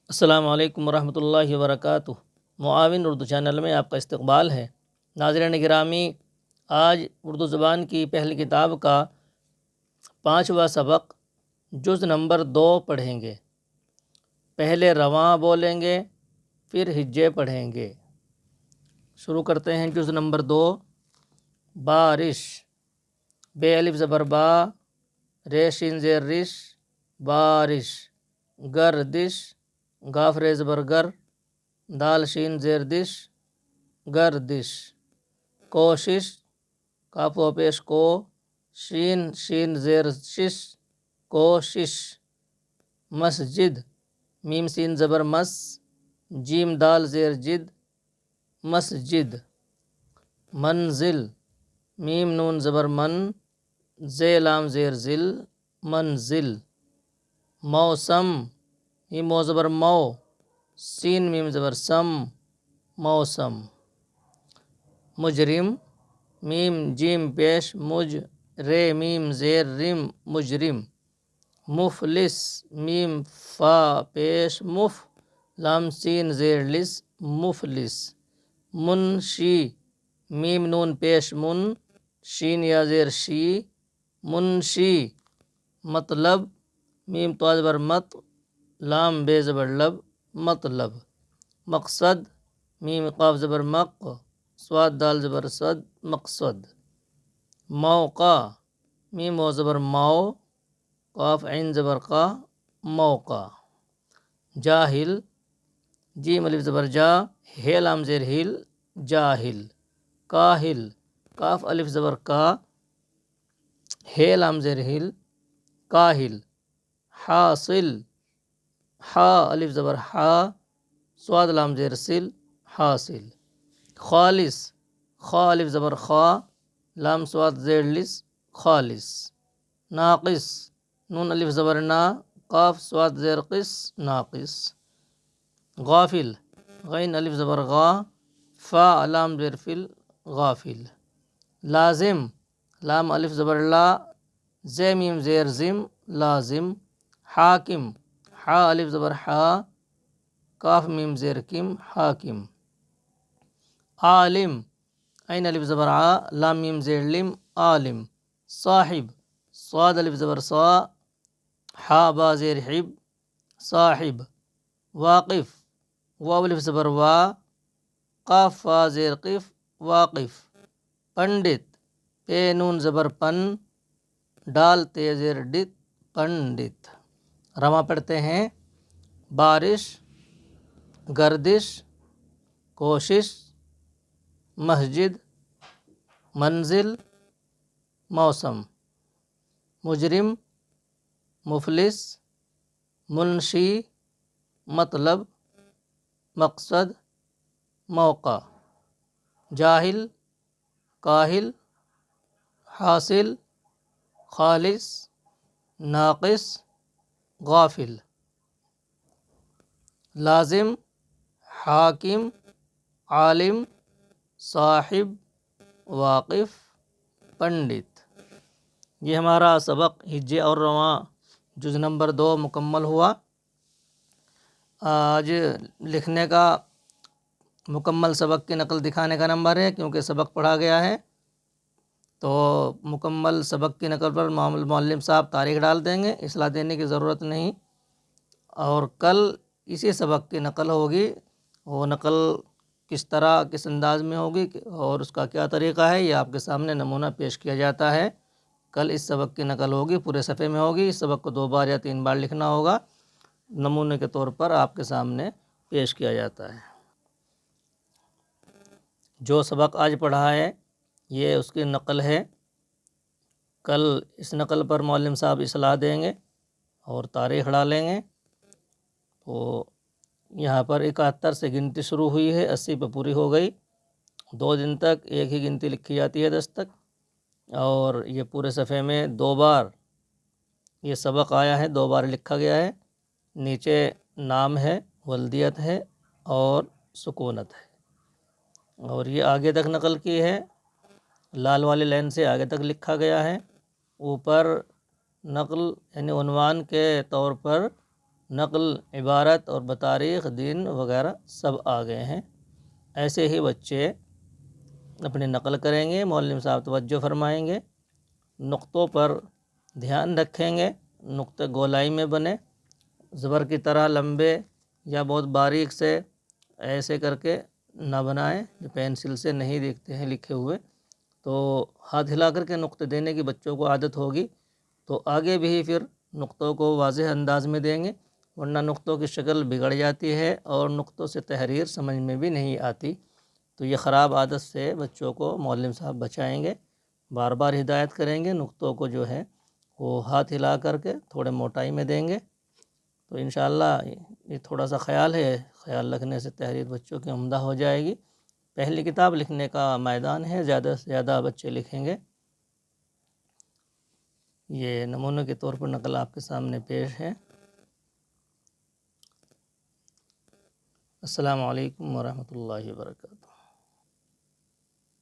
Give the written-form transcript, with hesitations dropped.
السلام علیکم ورحمۃ اللہ وبرکاتہ۔ معاون اردو چینل میں آپ کا استقبال ہے۔ ناظرین گرامی، آج اردو زبان کی پہلی کتاب کا 5واں سبق جز نمبر 2 پڑھیں گے۔ پہلے رواں بولیں گے، پھر ہجے پڑھیں گے۔ شروع کرتے ہیں۔ جز نمبر 2، بارش۔ بے الف زبر با، رے شین زیر رش، بارش۔ گردش، گاف ریز برگر، دال شین زیر دش، گردش۔ کوشش، کاف و پیش کو، شین زیر شش، کوشش۔ مسجد، میم سین زبر مس، جیم دال زیر جد، مسجد۔ منزل، میم نون زبر من، زے لام زیر زل، منزل۔ موسم، میم مو زبر مو، سین میم زبر سم، موسم۔ مجرم، میم جیم پیش مج، رے میم زیر رم، مجرم۔ مفلس، میم فا پیش مف، لام سین زیر لس، مفلس۔ منشی، میم نون پیش من، شین یا زیر شی، منشی۔ مطلب، میم تو زبر مت، لام بے زبر لب، مطلب۔ مقصد، میم قاف زبر مق، صاد دال زبر صد، مقصد۔ موقع، میم و زبر مو، قاف عین زبر قا، موقع۔ جاہل، جیم الف زبر جا، ہے لام زیر ہل، جاہل۔ کاہل، کاف الف زبر کا، ہے لام زیر ہل، کاہل۔ حاصل، حا الف زبر حا، صاد لام زیر سل، حاصل۔ خالص، خا الف زبر خا، لام صاد زیر لس، خالص۔ ناقص، نون الف زبر نا، قاف صاد زیر قس، ناقص۔ غافل، غین الف زبر غا، فا لام زیر فل، غافل۔ لازم، لام الف زبر لا، زے میم زیر زم، لازم۔ حاکم، حا الف زبر حا، کاف میم زیر کم، حاکم۔ عالم، عین الف زبر عا، لام میم زیر لم، عالم۔ صاحب، صاد الف زبر صا، حا با زیر حب، صاحب۔ واقف، واو الف زبر وا، قاف فا زیر قف، واقف۔ پنڈت، پے نون زبر پن، ڈال تے زیر ڈت، پنڈت۔ رواں پڑھتے ہیں۔ بارش، گردش، کوشش، مسجد، منزل، موسم۔ مجرم، مفلس، منشی، مطلب، مقصد، موقع۔ جاہل، کاہل، حاصل، خالص، ناقص، غافل۔ لازم، حاکم، عالم، صاحب، واقف، پنڈت۔ یہ ہمارا سبق ہجے اور رواں جز نمبر 2 مکمل ہوا۔ آج لکھنے کا مکمل سبق کی نقل دکھانے کا نمبر ہے، کیونکہ سبق پڑھا گیا ہے تو مکمل سبق کی نقل پر معلم صاحب تاریخ ڈال دیں گے، اصلاح دینے کی ضرورت نہیں۔ اور کل اسی سبق کی نقل ہوگی، وہ نقل کس طرح کس انداز میں ہوگی اور اس کا کیا طریقہ ہے، یہ آپ کے سامنے نمونہ پیش کیا جاتا ہے۔ کل اس سبق کی نقل ہوگی، پورے صفحے میں ہوگی۔ اس سبق کو 2 بار یا 3 بار لکھنا ہوگا، نمونے کے طور پر آپ کے سامنے پیش کیا جاتا ہے۔ جو سبق آج پڑھا ہے یہ اس کی نقل ہے، کل اس نقل پر معلم صاحب اصلاح دیں گے اور تاریخ ڈالیں گے۔ تو یہاں پر 71 سے گنتی شروع ہوئی ہے، 80 پہ پوری ہو گئی۔ 2 دن تک ایک ہی گنتی لکھی جاتی ہے، 10 تک، اور یہ پورے صفحے میں 2 بار یہ سبق آیا ہے، 2 بار لکھا گیا ہے۔ نیچے نام ہے، ولدیت ہے اور سکونت ہے، اور یہ آگے تک نقل کی ہے، لال والی لائن سے آگے تک لکھا گیا ہے۔ اوپر نقل یعنی عنوان کے طور پر نقل، عبارت اور بتاریخ دین وغیرہ سب آ گئے ہیں۔ ایسے ہی بچے اپنی نقل کریں گے، معلم صاحب توجہ فرمائیں گے، نقطوں پر دھیان رکھیں گے، نقطے گولائی میں بنے، زبر کی طرح لمبے یا بہت باریک سے ایسے کر کے نہ بنائیں جو پینسل سے نہیں دیکھتے ہیں لکھے ہوئے۔ تو ہاتھ ہلا کر کے نقطے دینے کی بچوں کو عادت ہوگی تو آگے بھی پھر نقطوں کو واضح انداز میں دیں گے، ورنہ نقطوں کی شکل بگڑ جاتی ہے اور نقطوں سے تحریر سمجھ میں بھی نہیں آتی۔ تو یہ خراب عادت سے بچوں کو معلم صاحب بچائیں گے، بار بار ہدایت کریں گے، نقطوں کو جو ہے وہ ہاتھ ہلا کر کے تھوڑے موٹائی میں دیں گے۔ تو انشاءاللہ یہ تھوڑا سا خیال ہے، خیال رکھنے سے تحریر بچوں کی عمدہ ہو جائے گی۔ پہلی کتاب لکھنے کا میدان ہے، زیادہ سے زیادہ بچے لکھیں گے۔ یہ نمونوں کے طور پر نقل آپ کے سامنے پیش ہے۔ السلام علیکم ورحمۃ اللہ وبرکاتہ۔